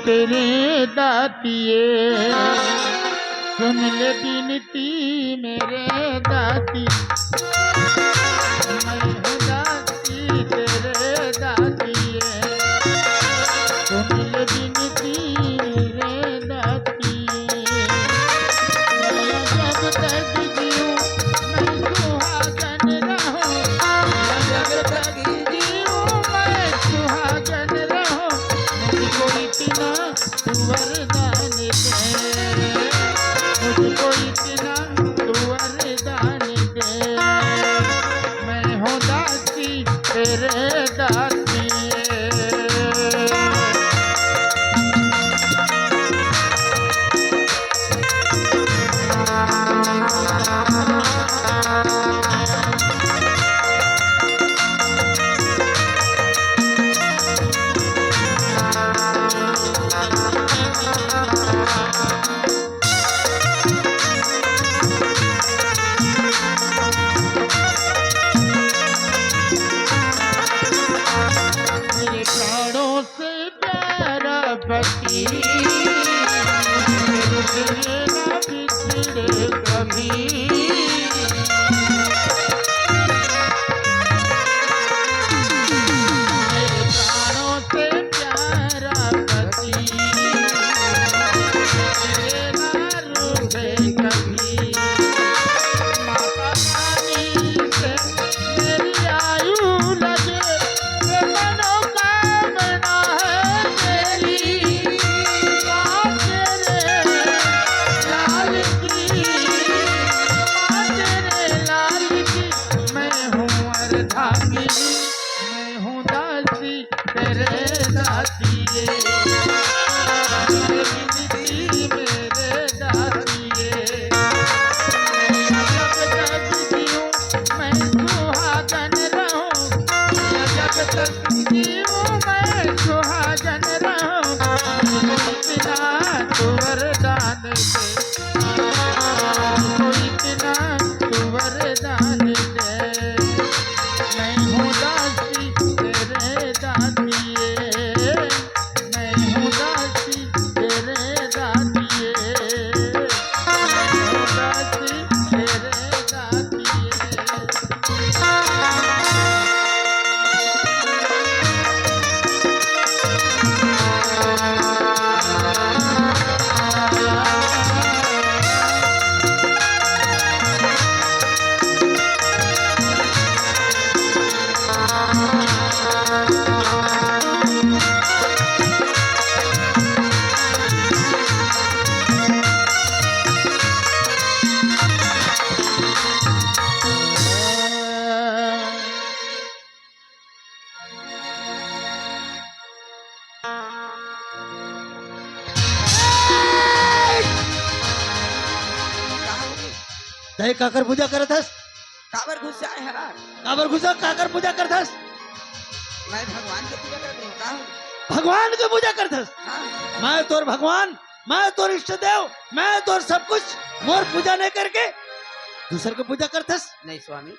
तेरे दातिए, सुन ले बिनती मेरे दाती, मैं हूँ दाती तेरे दातिए, सुन ले बिनती मेरे दातिए। मैं जब तक जीऊँ मैं सुहागन रहूँ, जब तक जीऊँ मैं सुहागन रहूँ, मुझको इतना तू वरदान दे, मुझको इतना तू वरदान दे, मैं हूँ दासी तेरे दातिए। मेरे प्राणों से प्यारा पति, रुके ना बिछड़े कभी, मेरे प्राणों से प्यारा पति, रुके ना रुके कभी। माता रानी से मेरी आयु लगे, ये मनोकामना है मेरी, माँ तेरे लाल की, माँ तेरे लाल की, मैं हूँ अर्धांगिनी, मैं हूँ दासी तेरे दातिए, मेरे बिनती मेरे दातिए। जब तक जीऊँ मैं सुहागन रहूँ, जब तक जीऊँ मैं सुहागन रहूँ, मुझको इतना तू वरदान दे, मुझको इतना तू वरदान दे, मैं हूँ दासी तेरे दातिए, मैं हूँ दासी तेरे दातिए, मैं हूँ दासी तेरे दातिए। कहीं काकर पूजा करत हस? काबर घुस जाए हरार। काबर घुसा काकर पूजा करत हस? मैं भगवान की पूजा करती हूँ। का हूँ? भगवान की पूजा करत हस? हाँ, मैं तोर भगवान, मैं तोर इष्ट देव, मैं तोर सब कुछ, मोर पूजा नहीं करके दूसर को पूजा करत हस? नहीं स्वामी,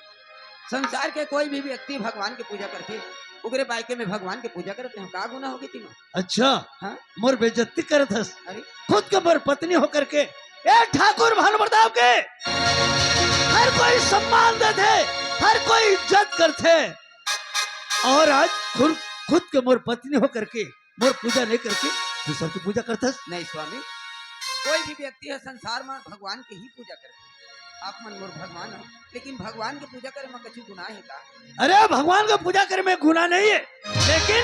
संसार के कोई भी व्यक्ति भगवान की पूजा करते, उगरे बाइके में भगवान की पूजा करते हैं। का गुना होगी तीनों? अच्छा, हाँ? मोर बेइज्जती करत हस? अरे खुद के मोर पत्नी होकर के ए ठाकुर भानु प्रताप के हर कोई सम्मान देते, हर कोई इज्जत करते, और आज खुद खुद के मोर पत्नी होकर के मोर पूजा नहीं करके दूसर की पूजा करता है? नहीं स्वामी, कोई भी व्यक्ति है संसार में भगवान की ही पूजा करते। आप मन मोर भगवान हो, लेकिन भगवान की पूजा करे में कछु गुनाह है का? अरे भगवान का पूजा करे में गुनाह नहीं है, लेकिन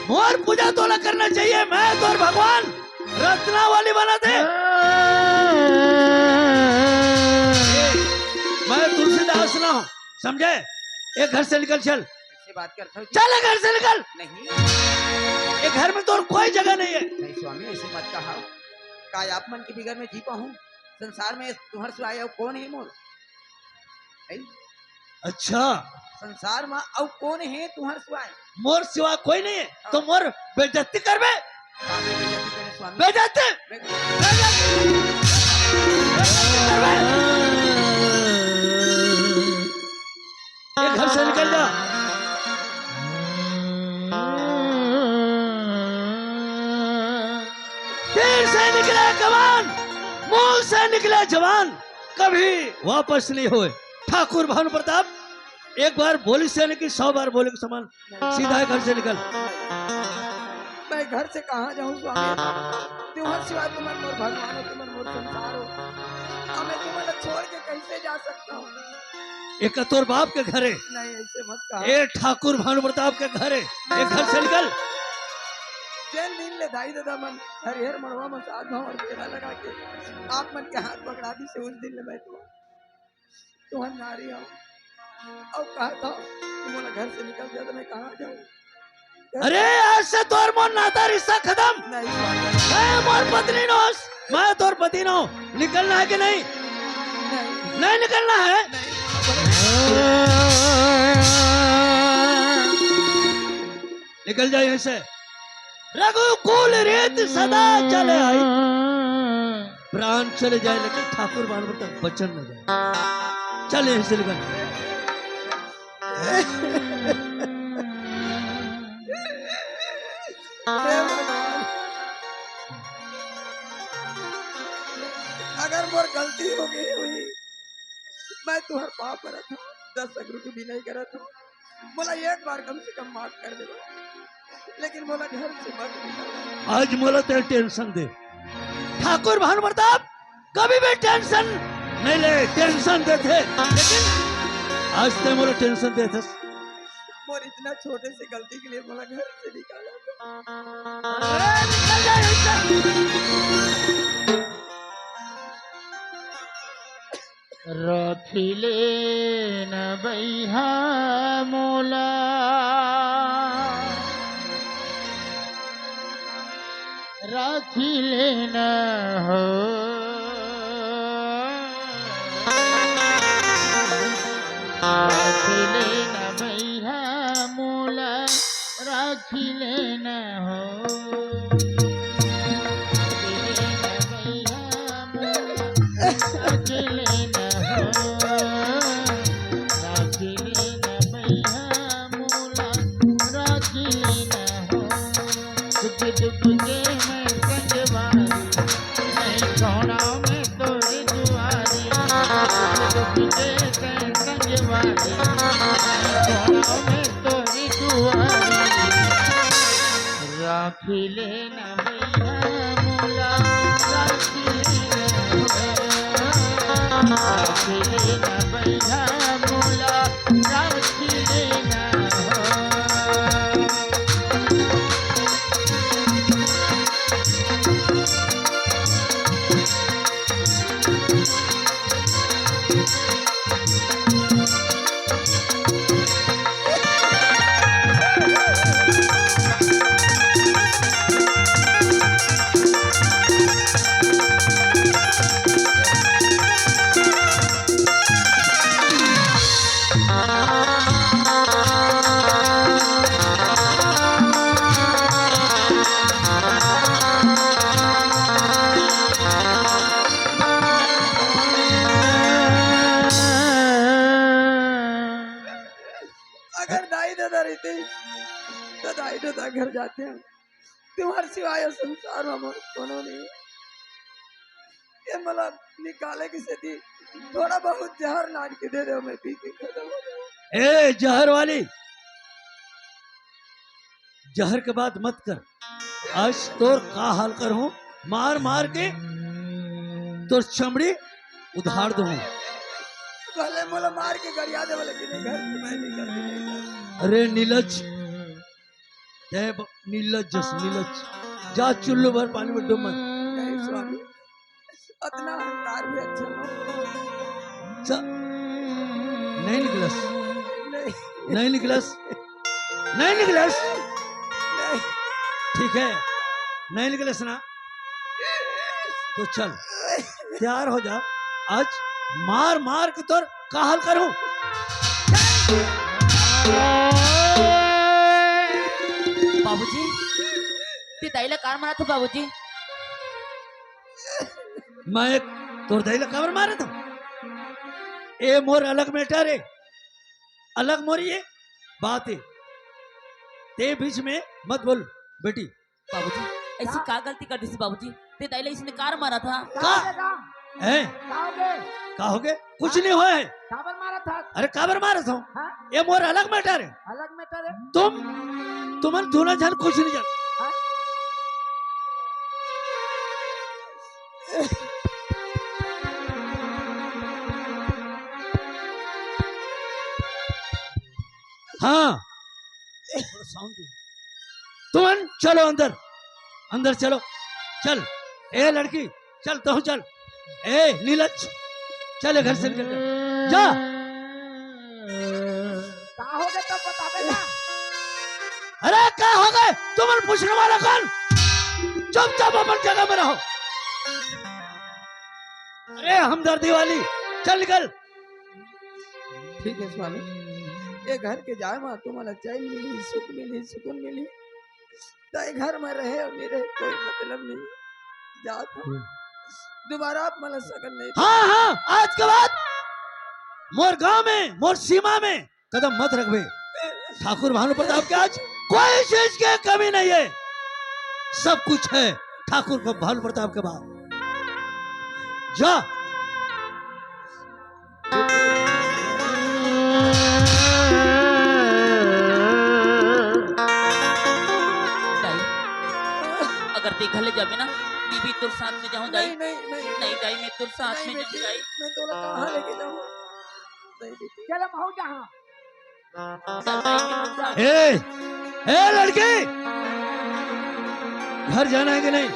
मोर पूजा तो ना करना चाहिए। मैं तोर भगवान रत्ना वाली बना दे। मैं तुलसीदास ना हूँ, समझे? एक घर से निकल चल। ऐसे बात करता हूँ? चल घर से निकल। नहीं, एक घर में तो कोई जगह नहीं है। नहीं स्वामी, ऐसे मत कहा। काय आप मन की बिगड़ में जी पाऊँ? संसार में तुम्हार सिवाय और कौन है मोर? है? अच्छा, संसार में और कौन है तुम्हार सिवाय? मोर सिवा कोई नहीं है, तो मोर बेइज्जती करबे? काहे बेइज्जती करे स्वामी? बेइज्जती ये घर से निकल जा। तीर से निकले कमान, मुंह से निकले जवान, कभी वापस नहीं हुए। ठाकुर भानु प्रताप एक बार बोली से निकली 100 बार बोले के समान। सीधा है घर से निकल। मैं घर से कहाँ जाऊँ स्वामी? तुम्हारे सिवाय तुम्हारे मोर भगवान हो, तुम्हारे मोर संसार हो। अब मैं तुम्हारा छोड़ के कैसे जा सकता हूँ? एक तोर बाप के घर है, नहीं ऐसे मत कहा। ए ठाकुर भानु प्रताप के घर है। एक घर से निकल। जैन दिन ले दाई दादा मन हरिहर मड़वा में साथ भाव और फेरा लगा के आप मन के हाथ पकड़ा दी से उस दिन ले मैं तुम्हार नारी हूँ। अब कहा था तुम घर से निकल जाओ तो मैं कहाँ जाऊँ? अरे आज से तोर मोर नाता रिश्ता खत्म। नहीं मैं मोर पत्नी नोस, मैं तोर पति नो। निकलना है कि नहीं? नहीं नहीं निकलना है। निकल जाए यहाँ से। रघुकुल रीत सदा चले आई, प्राण चले जाए लेकिन ठाकुर भानु तक बचन न जाए। चल यहीं से निकल। हे भगवान, अगर मोर गलती हो गई हुई, मैं तुम्हार पाप करत हूँ, 10 अगरू की भी नहीं करत हूँ। बोला एक बार कम से कम माफ कर दे, लेकिन बोला घर से मत निकल। आज मोला तेरे टेंशन दे। ठाकुर भानु प्रताप कभी भी टेंशन नहीं ले, टेंशन देते, लेकिन आज ते मोला टेंशन देते। मोर इतना छोटे से गलती के लिए बोला घर से निकाला। निकल जाए यहाँ से। रखिले न बैहा मोला, रखिले न हो, रखिले न बैहा मोला, रखिले न हो, रखिले न राखिले न भैया मोला, राखिले न भैया मोला, राखिले न अगर दाई दादा रहते तो दाई दादा घर जाते हैं। तुम्हारे सिवाय संसार में मोर कोनो नहीं। ये मतलब निकाले की स्थिति थोड़ा बहुत जहर लाद के दे दो, मैं पी के खत्म हो जाऊं। ए जहर वाली, जहर के बाद मत कर। आज तोर का हाल कर हूं, मार मार के तोर चमड़ी उधार दूं। पहले मोला मार के गरिया दे, लेकिन घर से मैं निकल। अरे नीलज, नीलज जस नीलज, जा चुल्लू भर पानी में डूब मत। नहीं स्वामी, इतना अहंकार भी अच्छा ना। नहीं निकलस, नहीं नहीं निकलस, नहीं निकलस। नहीं ठीक है, नहीं निकलस ना तो चल तैयार हो जा। आज मार मार के तोर का हाल करूं। बाबूजी, ते ताईला कार म्हणत हो बाबूजी? मैं एक तोर दही कवर मारे था। ए मोर अलग मैटर है, अलग मोर ये बात है। ते बीच में मत बोल बेटी। बाबूजी ऐसी का गलती कर दी थी बाबूजी? ते ताईला इसने कार मारा था। का है काओगे का हो गए? कुछ नहीं हुआ है। काबर मारा था? अरे काबर मारा था? हाँ? ये मोर अलग मैटर है। अलग मैटर है। तुमन दोनों जन कुछ नहीं जान। हाँ? हाँ तुमन चलो अंदर, अंदर चलो, चल ए लड़की चल तो चल, ए नीलज चल घर से निकल जा। कहाँ हो गए तब बतावे ना। अरे क्या हो गए? तुमन पूछने वाला कौन? चुपचाप अपन जगह में रहो। अरे हमदर्दी वाली चल निकल। ठीक है स्वामी, ये घर के जाए माँ तुम्हारा चैन मिली, सुख मिली, सुकून मिली, चाहे घर में रहे और नहीं रहे कोई मतलब नहीं। जाता दोबारा आप मला सकल नहीं। हाँ हाँ आज के बाद मोर गांव में, मोर सीमा में कदम मत रखबे। ठाकुर भानु प्रताप के आज कोई चीज की कमी नहीं है, सब कुछ है ठाकुर को भानु प्रताप के बाद। जा दाई अगर देखा ले जाबे ना मैं भी तोर साथ में जाऊं दाई। नहीं नहीं नहीं नहीं दाई मैं तोर साथ नहीं में बेटी, जाऊं दाई। मैं तोला कहाँ लेके जाऊँ? नहीं बेटी, चल हम हो जहाँ। चल दाई मैं तोर साथ। ए लड़की, घर जाना है कि नहीं?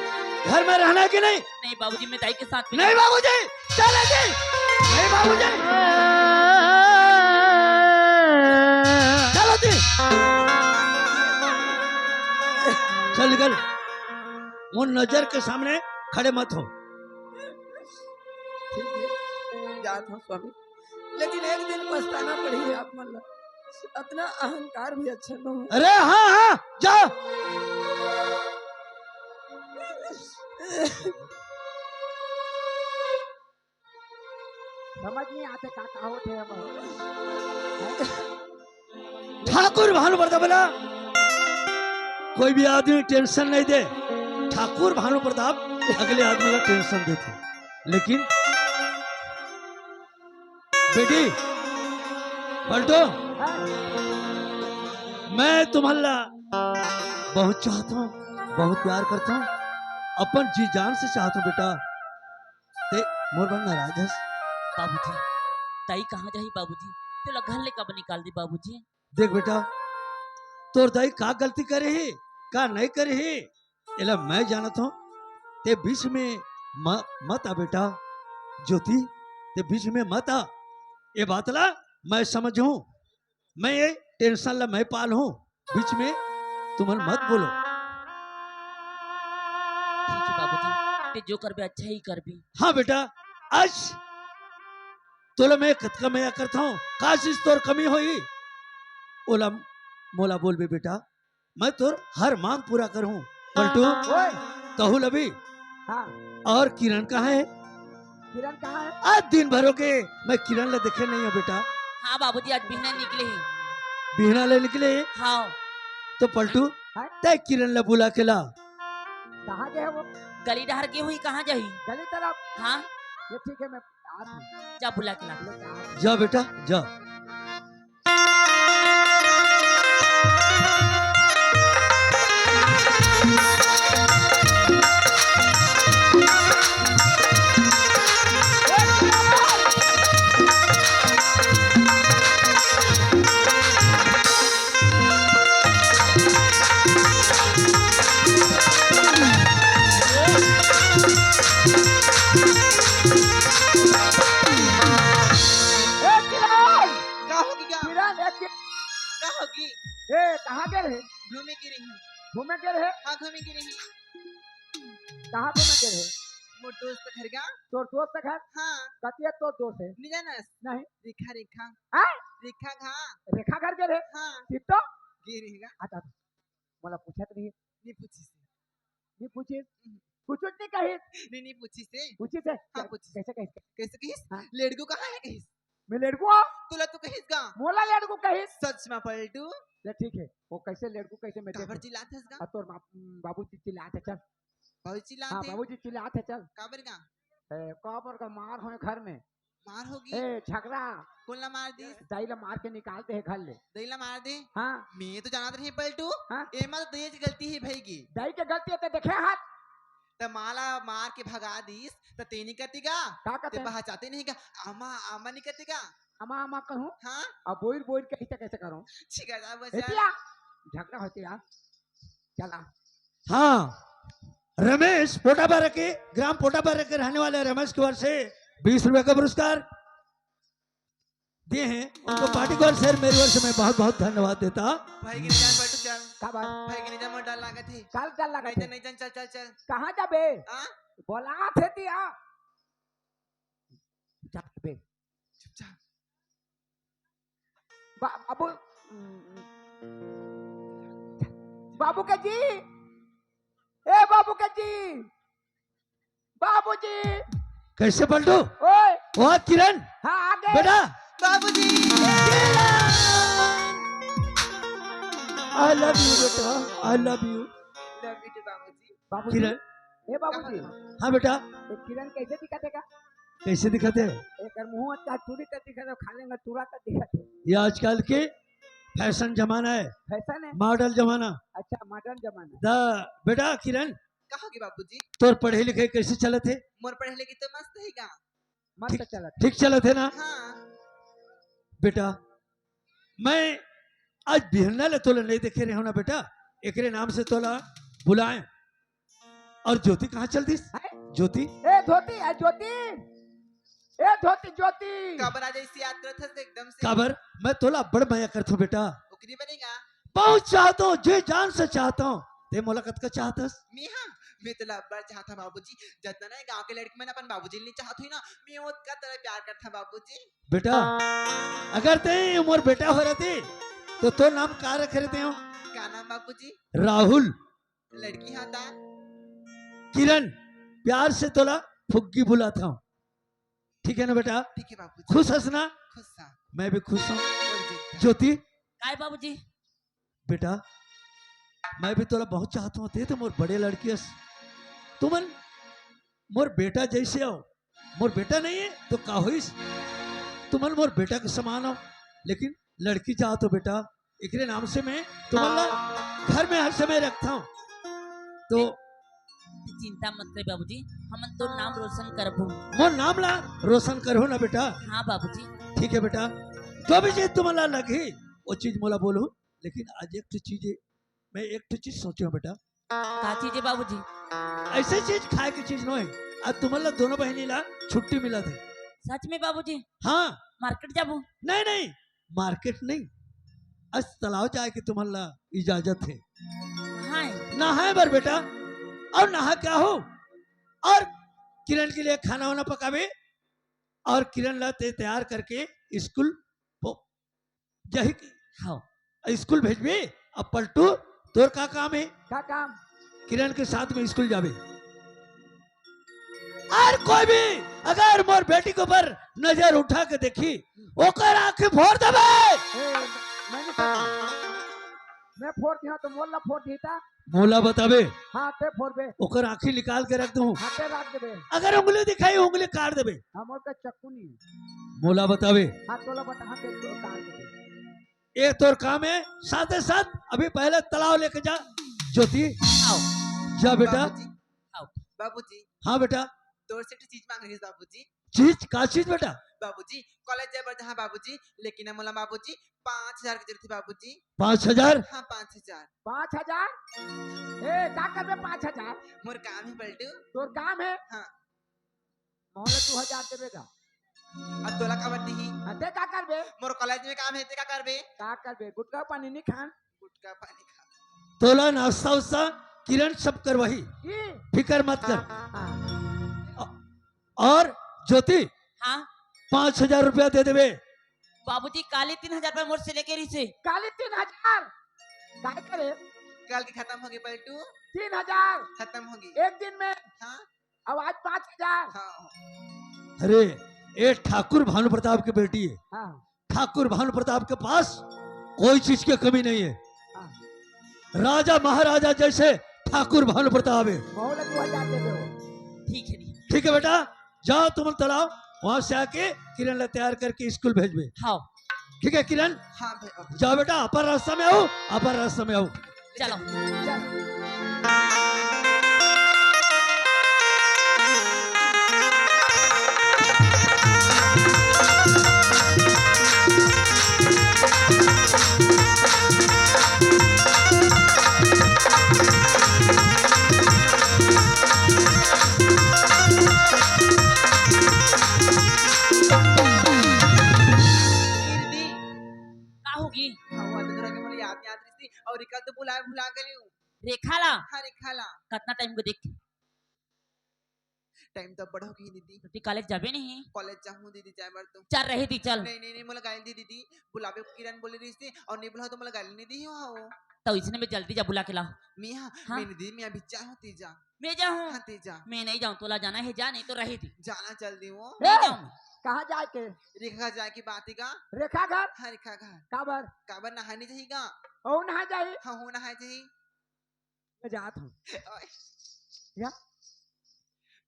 घर में रहना है कि नहीं? नहीं बाबूजी मैं दाई के साथ में नहीं बाबूजी चलेगी नहीं बाबूजी चलो जी चल निकल। वो नजर के सामने खड़े मत हो। ठीक है जाता हूँ स्वामी, लेकिन एक दिन पछताना पड़ी है। आप मतलब अपना अहंकार भी अच्छा न हो। अरे हाँ हाँ जाओ। समझ नहीं आते का होते हैं ठाकुर भानु प्रताप बोला कोई भी आदमी टेंशन नहीं दे। ठाकुर भानु प्रताप अगले आदमी का टेंशन देते, लेकिन बेटी पलटो, मैं तुम्हारा बहुत चाहता हूँ, बहुत प्यार करता हूँ, अपन जी जान से चाहता हूँ बेटा। ते मोर बन नाराज है। बाबूजी दाई कहाँ जाही बाबूजी? तेला घर ले कब निकाल दी बाबूजी? देख बेटा तोर दाई का गलती करे ही का नहीं करे ही एला मैं जानत हूँ। ते बीच में मत आ बेटा ज्योति, ते बीच में मत आ। ये बात ला मैं समझूं, मैं ये टेंशन ला मैं पाल हूँ, बीच में तुम्हें मत बोलो। ठीक है बाबूजी, ते जो करबे अच्छा ही करबी। हाँ बेटा आज तोला मैं कतका मैं करता हूँ, का चीज तोर कमी होई ओला मोला बोल बे बेटा, मैं तोर हर मांग पूरा करूँ। पलटू कहूँ लभी। हाँ और किरण कहाँ है? किरण कहाँ है? आज दिन भर हो के मैं किरण ला देखे नहीं हूँ बेटा। हाँ बाबूजी आज बिना निकले ही। बिहना ले निकले हाँ तो पलटू हाँ? तय किरण ला बुला के ला। कहाँ गए वो? गली डहर के हुई कहाँ जाही? गली तरफ। हाँ ये ठीक है मैं आता हूँ। जा बुला के ला। जा बेटा जा। कहाँ गए रहे? घूमे की रही हूँ। घूमे गए रहे? हाँ घूमे की रही। कहाँ घूमे गए रहे? मोर दोस्त घर का। तोर दोस्त का घर? हाँ कतिया तो दोस्त है? नहीं जानस। नहीं। रेखा रेखा हाँ? रेखा घा। रेखा घर गए रहे? हाँ कितो? गी रहेगा। अच्छा मला पूछत नहीं। नहीं पूछी से। नहीं पूछी। कुछ नहीं कही। नहीं पूछी से। पूछी से? हाँ पूछी। कैसे कैसे? कैसे कहिस? हाँ? लड़को कहाँ है कहिस? मैं लड़को तुला तू कहिस गा मोला लड़को कहिस सच में पलटू ले ठीक है वो कैसे लड़को कैसे मैं काबर देखो चिल्लाथस गा तोर बाबूजी चिल्लाते चल बहुत हाँ चिल्लाते बाबूजी चिल्लाते चल काबर गा कबर का मार हो घर में मार होगी झगड़ा कुल्ला मार दी दाइला मार के निकालते हैं घर ले दैला मार दे हाँ मैं तो जानत रही पलटू हाँ एमा तो दहेज गलती ही भईगी दाई के गलती है तो देखे हाथ त माला मार के भगा दीस त तेनी कतिगा का ते कहते हैं पहचाते नहीं का आमा आमा नहीं कतिगा अमा अमा कहूँ हाँ अब बोल बोल के कैसे करूँ ठीक है बस हेतिया झगड़ा होती यार चला हाँ रमेश पोटाबारा के ग्राम पोटाबारा के रहने वाले रमेश की ओर से 20 रुपए का पुरस्कार दिए हैं उनको पार्टी की ओर से मेरी ओर से मैं बहुत बहुत धन्यवाद देता। भाई के निजान पलटू चल का बात भाई के निजान मोर डर लागत है काल चल लगा नहीं तो नहीं चल चल चल कहाँ जाबे हाँ बोला थे दिया जाबे चुपचाप बाबू बाबू के जी ए बाबू के जी बाबूजी कैसे पलटू ओए ओ किरण हाँ आगे बेटा बाबूजी आई लव यू बेटा आई लव यू लव यू बाबूजी बाबूजी किरण ए बाबूजी हाँ बेटा ये किरण कैसे दिखातेगा कैसे दिखाते हैं एक मुंह अच्छा चूड़ी का दिखाते खा लेंगे चूड़ा का दिखाते ये आजकल के फैशन जमाना है फैशन है मॉडल जमाना अच्छा मॉडर्न जमाना द बेटा किरण कहोगे बाबूजी तोर पढ़े लिखे कैसे चले थे मोर पढ़े लिखे तो मस्त है गा मस्त चला ठीक चले थे ना हाँ बेटा मैं आज बिहरना ले तोला नहीं देखे रहे हो ना बेटा एकरे नाम से तोला बुलाए और ज्योति कहाँ चल दी है? ज्योति ए धोती है ज्योति ए धोती ज्योति कबरा जैसी याद करत हस एकदम से काबर मैं तोला बड़ माया करता हूँ बेटा उकरी बनेगा बहुत चाहता हूँ जे जान से चाहता हूँ ते मुलाकात का चाहतस मैं हाँ मैं तो लब्बर चाहता बाबूजी जितना ना गांव के लड़की मैंने अपन बाबूजी नहीं चाहती हुई ना मैं उसका तरह प्यार करता बाबूजी बेटा अगर ते उम्र बेटा हो रहते तो तो नाम का रख रहते हो क्या नाम बाबूजी राहुल लड़की हाँ था किरण प्यार से तोला फुग्गी बुलाता हूँ ठीक है ना बेटा ठीक है बाबूजी खुश हंसना खुश सा मैं भी खुश हूँ और जीत ज्योति काय बाबूजी बेटा मैं भी तोला बहुत चाहता हूँ ते तो मोर बड़े लड़की हस तुमन मोर बेटा जैसे हो मोर बेटा नहीं है तो का होइस तुमन मोर बेटा के समान हो लेकिन लड़की चाहत हो बेटा एकरे नाम से मैं तुम्हारा घर में हर समय रखता हूँ तो चिंता मत कर बाबूजी हम तो नाम रोशन करबो मोर नाम ला रोशन करो ना बेटा हाँ बाबूजी ठीक है बेटा जो भी चीज तुम्हारा लगे वो चीज मोला बोलो लेकिन आज एक तो चीज मैं एक तो चीज सोचे हूँ बेटा का चीज है बाबूजी ऐसे चीज खाए की चीज नहीं आज तुम्हारा दोनों बहनी ला छुट्टी मिला थे सच में बाबूजी हाँ मार्केट जाबो नहीं नहीं मार्केट नहीं आज तालाब जाए की तुम्हारा इजाजत है हाँ नहाए बर बेटा और नहा क्या हो और किरण के लिए खाना वाना पकावे और किरण ला तैयार करके स्कूल यही हाँ स्कूल भेजबे अब पलटू तोर का काम है क्या काम किरण के साथ में स्कूल जावे और कोई भी अगर मोर बेटी के ऊपर नजर उठा के देखी ओकर आंखें फोड़ देबे मैंने मैं फोड़ दिया तो मोला फोड़ देता मोला बतावे हाँ ते फोड़ बे ओकर आंखें निकाल के रख दूं हाँ ते रख देबे अगर उंगली दिखाई उंगली काट देबे हमर का चक्कू नहीं है मोला बतावे हाँ तोला बता हाँ ते तो काट देबे एक तोर काम है साथ ही साथ अभी पहले तालाब लेके जा ज्योति आओ जा बेटा बाबूजी आओ बाबूजी हाँ बेटा तोर से चीज मांग रही है बाबूजी चीज का चीज बेटा बाबूजी कॉलेज जाए बर जहाँ बाबूजी लेकिन मोला बाबूजी 5,000 की जरूरत थी बाबूजी 5,000 हाँ 5,000 5,000 ए का करबे 5,000 मोर काम ही पलटू तोर काम है हाँ मोला 2,000 देबेगा अब तोला खबर दी हाँ ते का करबे मोर कॉलेज में काम है ते का करबे का करबे गुटका पानी नहीं खान गुटका पानी खा तोला नाश्ता उस्ता किरण सब कर वही की फिकर मत कर हाँ और ज्योति हाँ 5,000 रुपया दे देवे बाबूजी काले 3,000 रुपए मोर से लेके रही से काली 3,000 काय करे कल की खत्म होगी पलटू 3,000 खत्म होगी एक दिन में हाँ अब आज 5,000 हाँ अरे ये ठाकुर भानु प्रताप की बेटी है। हाँ ठाकुर भानु प्रताप के पास कोई चीज की कमी नहीं है। हाँ राजा महाराजा जैसे ठाकुर भानु प्रताप है। बहुत तू जाते थे वो ठीक है दी। ठीक है बेटा, जाओ तुम तालाब, वहां से आके किरण ला तैयार करके स्कूल भेजबे। हाँ ठीक है किरण, हाँ भैया जाओ बेटा, अपर रास्ता में आओ, अपर रास्ता में आओ। चलो। दीदी का होगी? हाँ वो अंदर के मुझे याद नहीं आती थी और कल तो भुला गई हूँ। रेखा ला अरे खाला कितना टाइम को देख टाइम तो बड़ा हो गई दीदी। तो कॉलेज जाबे नहीं कॉलेज जाऊँ दीदी जाए मर तो चल रहे थी चल। नहीं नहीं नहीं मुझे गाली दी दीदी बुलावे किरण बोली रही थी और नहीं बुला तो मुझे गाली नहीं दी हो वो तो इसने में जल्दी जा बुला के ला। मियाँ हाँ? मैंने दी मियाँ भी चाहो तीजा मैं जाऊँ? हाँ तीजा मैं नहीं जाऊँ, तोला जाना है जा, नहीं तो रही थी। जाना जल्दी वो नहीं जाऊँ। कहाँ जाए के रेखा जाए की बात का रेखा घर हाँ रेखा घर काबर काबर नहाने चाहिएगा ओ नहा जाए हाँ हो नहाए चाहिए मैं जात हूँ या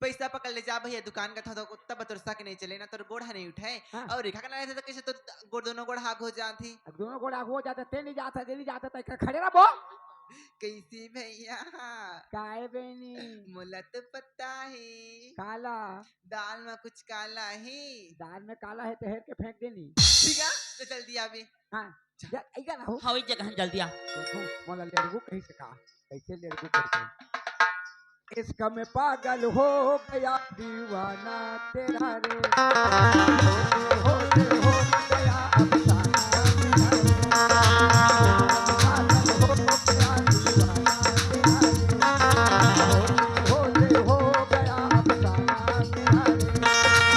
पैसा पकड़ ले जा भैया दुकान का था तो कुत्ता बतरसा के नहीं चले ना तो गोड़ नहीं उठाए हाँ। और रेखा का ना रहता तो कैसे तो गोड़ दोनों गोड़ हाथ हो जाती अब दोनों गोड़ा हो जाता ते नहीं जाता दे नहीं जाता तो खड़े रहो कैसी भैया काय बेनी मुला तो पता है काला दाल में कुछ काला है दाल में काला है तो हेर के फेंक देनी ठीक है तो जल्दी आवे हाँ या ऐसा ना हो हाँ वही जगह जल्दी आ। देखो मोला लेड़गू कहीं से कहा कैसे लेड़गू करके इसका मैं पागल हो गया दीवाना तेरा रे हो गया अफसाना पागल हो गया दीवाना तेरा रे हो गया अफसाना तेरा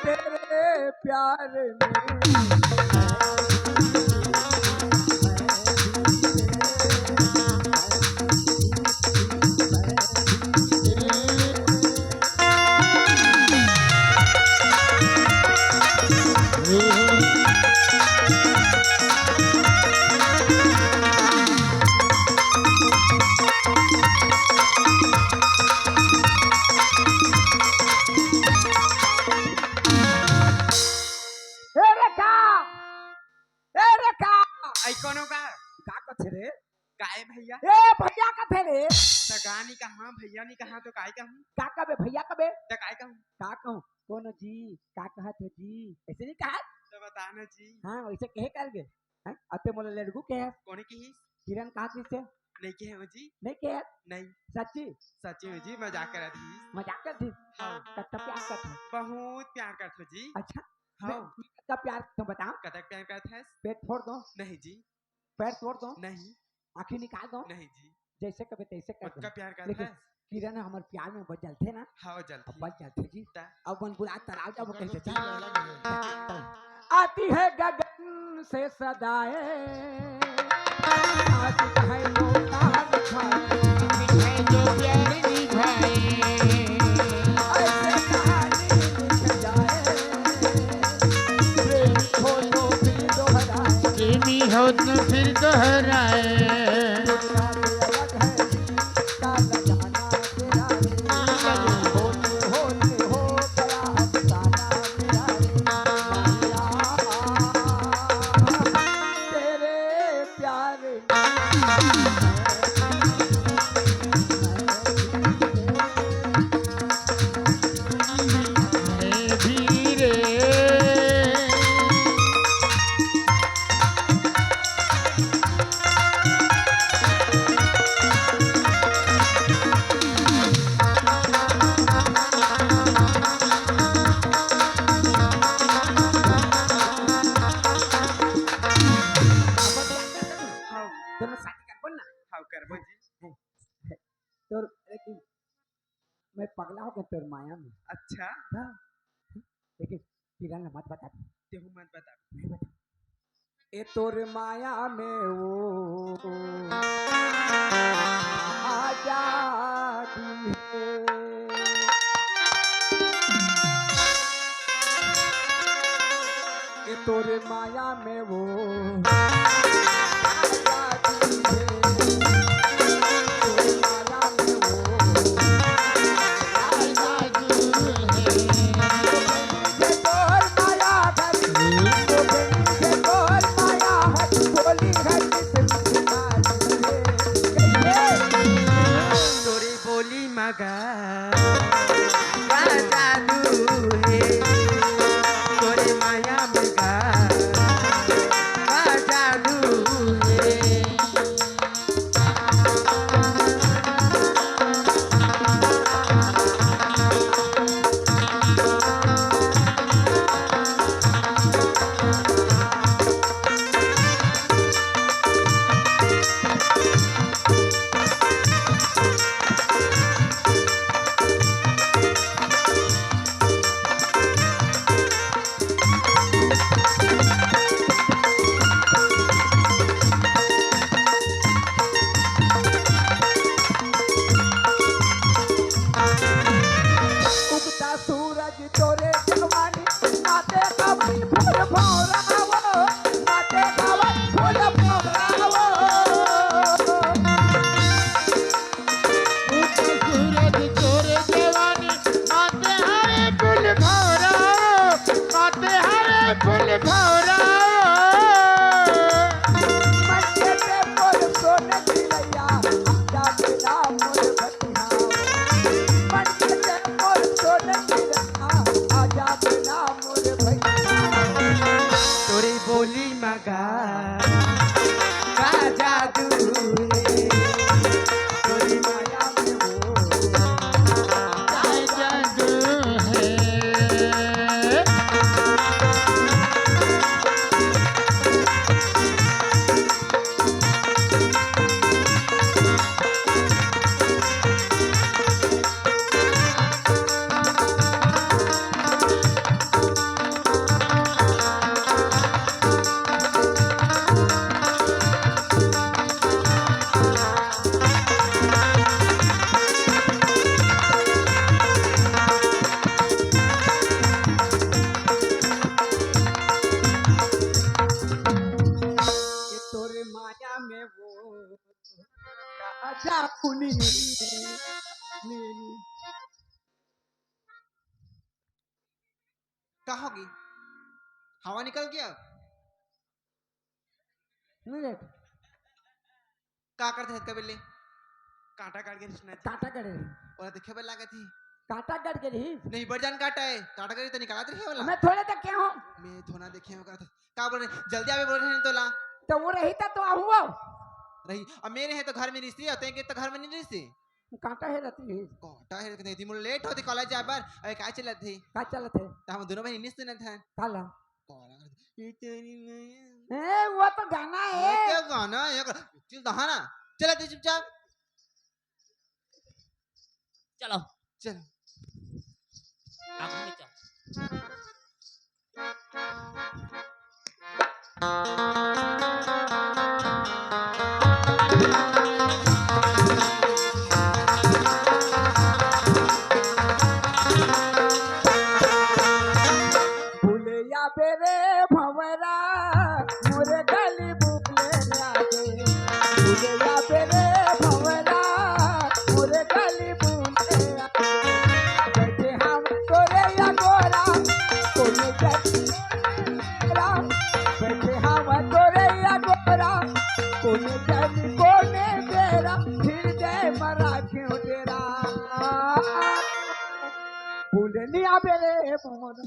तेरे प्यार में कौन होगा का कथे रे काय भैया ए भैया कथे रे सगानी कहाँ भैया नहीं कहाँ तो काय कहूँ का कबे भैया कबे तो काय कहूँ का कहूं कोनो जी का कहत है जी ऐसे नहीं कहा तो बताना जी हां वैसे कहे कर गे हैं अते मोले लड़कू के है कौन की किरण कहा से नहीं के है जी नहीं के नहीं सच्ची सच्ची में जी मजाक करा थी मजाक कर थी हाँ कत्ता प्यार करत है बहुत प्यार करते जी अच्छा हाँ कत्ता प्यार तो बता कतक प्यार करते है पेट फोड़ दो नहीं जी पैर तोड़ दो नहीं आंखें निकाल दो नहीं जी जैसे कबे तैसे कर उसका दो प्यार करते लेकिन है किरण हमारे प्यार में बच जलते ना हाँ अब जल्दी बच जाते जी ता- अब मन बुला तराव जब कैसे तो चल आती है गगन से सदाए आती है वो तार खाए जो प्यार निभाए ऐसे कहानी लिख जाए प्रेम हो तो फिर दोहराए प्रेमी हो तो फिर दोहराए दुनिया से अलग है जी का लगाना तेरा रे होते होते हो गया अफसाना मेरा रे तेरे प्यार मैं भी रे हाँ दोनों शादी कर बोल ना हाँ करबो जी तो लेकिन मैं पगला हो गया तेरे माया में अच्छा हाँ लेकिन किरण मत बता तेहू मत बता नहीं बता ए तोर माया में वो आजादी है माया में वो जादू है, तेरी माया में वो जादू है। ये तोर माया हरी, वो बनी है तोर माया हरी, बोली है कितनी मारी है, तोरी बोली मगा का जादू है, तोरी माया मगा का जादू है। उगता सूरज तोरे जवानी, नाते कवन फूल भौरावो, नाते कवन फूल भौरावो, सूरज तोरे जवानी माते हरे फूल भौरा, माते हरे फूल भौरा। मटके पे मोर सोने चिड़ैया, आजा बेला मोर बतिहाओ, मटके पे मोर सोने चिड़ैया, आजा बेला मोर भैया, तोरी बोली मगा का जादू है, तोरी माया में वो जादू है। ये तोरे माया में वो आजा पुनी क्या होगी? हवा निकल गया? का करते हैं कबीले? कांटा काट के रिश्ना काटा करे और देखे बल लागत थी काटा कट के रही नहीं बढ़ जान काटा है काटा करे तो निकाला रही वाला मैं थोड़े तक क्या हूँ मैं थोड़ा देखे होगा का बोल रहे जल्दी आवे बोल रहे हैं तो ला तो वो रही था तो हुआ रही अब मेरे हैं तो घर में रिश्ते होते हैं कि तो घर में नहीं रिश्ते काटा है रहती है काटा है नहीं थी मुझे लेट होती कॉलेज जाए पर अरे क्या चलत थी का चलत है तो हम दोनों बहन निश्चित न थे काला कॉला ये तेरी मैं ए वो तो गाना है क्या गाना है चल दहाना चला तू चुपचाप चलो चल आगे में चल भूले या बेरे भंवरा मोरे गली बुकले लागे भूले या बेरे भंवरा मोरे गली बुकले लागे बैठे हम तोरे या गोरा कोने जरा बैठे हम तोरे या गोरा कोने जनी कोने तेरा फिर जय मरा क्यों तेरा भूले नहीं आ बेरे भंवरा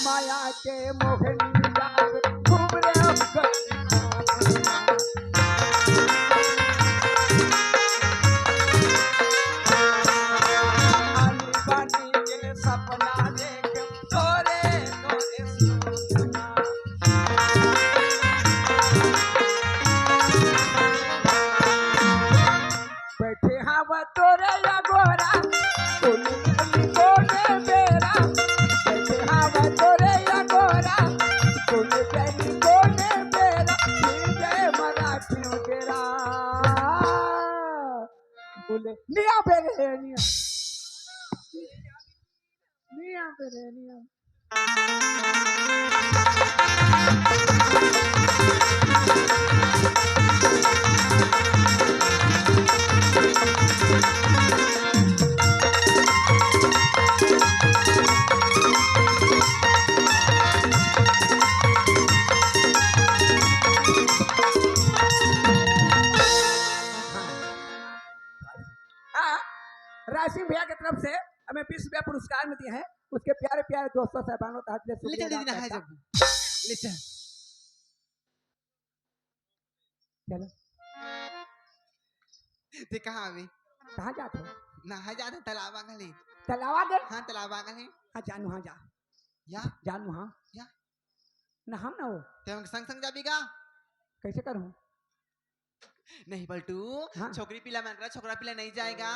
माया के मोहनी जाग घूम रे निया पेरे निया निया पेरे निया हाँ, राशि भैया की तरफ से हमें 20 रुपया पुरस्कार मिलती है। उसके प्यारे प्यारे दोस्तों साहबानों का हाथ ले चल दीदी नहाए जब ले चल चलो ते कहाँ अभी कहाँ जाते हो? नहाए जाते तालाब आगले तलावा गए? हाँ तालाब आगले हाँ जानू हाँ जा या जानू हाँ या ना हम ना हो ते हम संग संग जाबी का कैसे करूँ? नहीं पलटू हाँ। छोकरी पिला मन करा छोकरा पिला नहीं जाएगा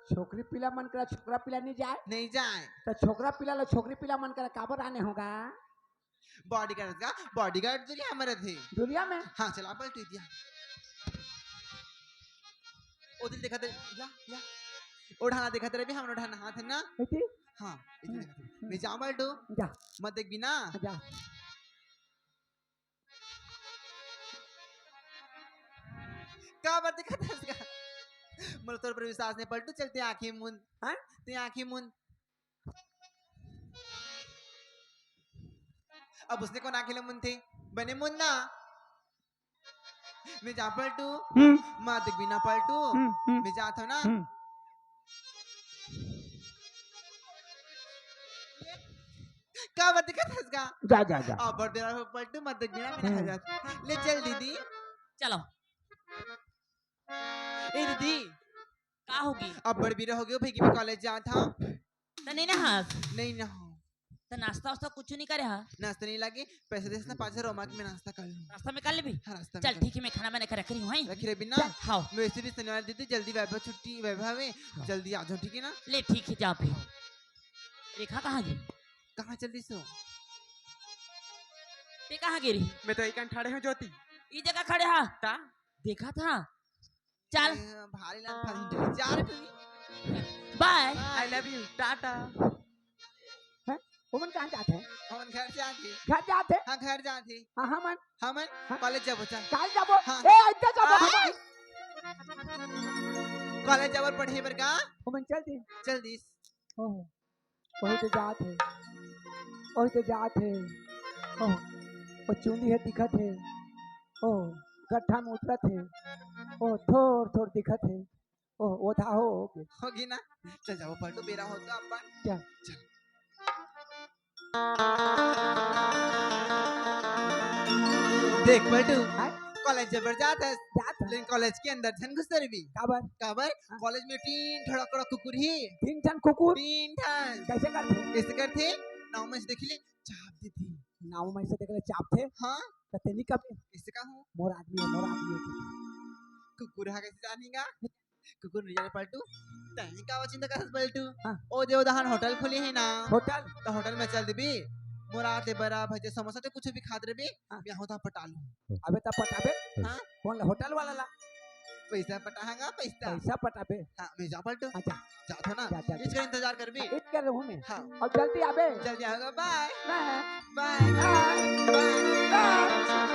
छोकरी पीला मन करा छोकरा पीला नहीं जाए नहीं जाए तो छोकरा पीला लो छोकरी पीला मन करा काबर आने होगा बॉडीगार्ड का बॉडीगार्ड जो हमारे थे दुनिया में। हाँ चला पलटू दिया ओ दिल देखा थे या उठाना देखा तेरे भी हम उठाना हाथ है ना ऐसी हाँ इधर देखा थे मैं जाऊँ पलटू जा मत देख बिना जा क्या बात देखा था इसका मतलब तोर पर विश्वास नहीं पलटू चलते आंखें मुंद हाँ ते आंखें मुंद अब उसने कौन आंखें मुंद थे बने मुंद ना मैं जा पलटू माँ देख बिना पलटू मैं जाता हूँ ना क्या बात देखा था इसका जा जा जा अब बड़ बेरा पलटू मत देख बिना मैं नहा जाता ले चल दीदी चलो ए दीदी का होगी अब बड़ बेरा हो गया भाई कि मैं कॉलेज जा था तो नहीं ना हाँ नहीं ना तो नाश्ता वास्ता कुछ नहीं करे हाँ नाश्ता नहीं लगे पैसे दे ना 5,000 रोमा के मैं नाश्ता कर लूँ रास्ता में कर ले भी हाँ रास्ता चल ठीक है मैं खाना मैंने कर रखी हूँ हैं? रखी रे बिना हाँ वैसे भी शनिवार दीदी जल्दी वैभव छुट्टी वैभव है जल्दी आ जाओ ठीक है ना ले ठीक है जा भी रेखा कहाँ गई कहाँ जल्दी सो ते कहाँ गिरी मैं तो एक ठड़े हूँ ज्योति ये जगह खड़े हाँ ता देखा था चल भारी लाल फाड़ी जा रे तू bye I love you tata वो कहाँ जाते हैं? हम घर जाते घर जाते? हाँ घर जाते हाँ हमन हम कॉलेज जाबो चल काल जाबो हाँ। ए आइते जाबो आय। हमन कॉलेज जाबर पढ़े बर का हमन चल दी चल दिस ओह वही तो जात है वही तो जात है ओह वो चूंदी है दिखत है ओह गड्ढा में उतरत है ओह थोड़ थोड़ दिखत है ओह वो था होगी ना चल जाओ पलटू बेरा हो तो अपन क्या चल देख पलटू हाँ? कॉलेज जबर जाता है जात है लेकिन कॉलेज के अंदर धन घुसर भी काबर काबर कॉलेज में तीन ठड़ा कड़ा कुकुर ही तीन ठन कुकुर तीन ठन कैसे करते कैसे करते नाव में से देख ले चाप देती नाव में से देखले चाप थे हाँ तो तेनी कब कैसे का हूँ मोर आदमी है कुकुर हा कैसे जानेगा कुकुर नहीं जाने पलटू तैनी का चिंता कर पलटू हाँ। ओ देव दहान होटल खुली है ना होटल तो होटल में चल देबी मुराते बरा भजे समोसा ते कुछ भी खात रहे हाँ। मैं होता पटालू अबे तब पटाबे हाँ। कौन ला होटल वाला ला पैसा पटाएगा पैसा पैसा पटाबे हाँ मैं जा पलटू अच्छा जात हो ना जा इसका इंतजार कर भी इत कर रहूं मैं हाँ अब जल्दी आबे जल्दी आएगा बाय ना बाय ना बाय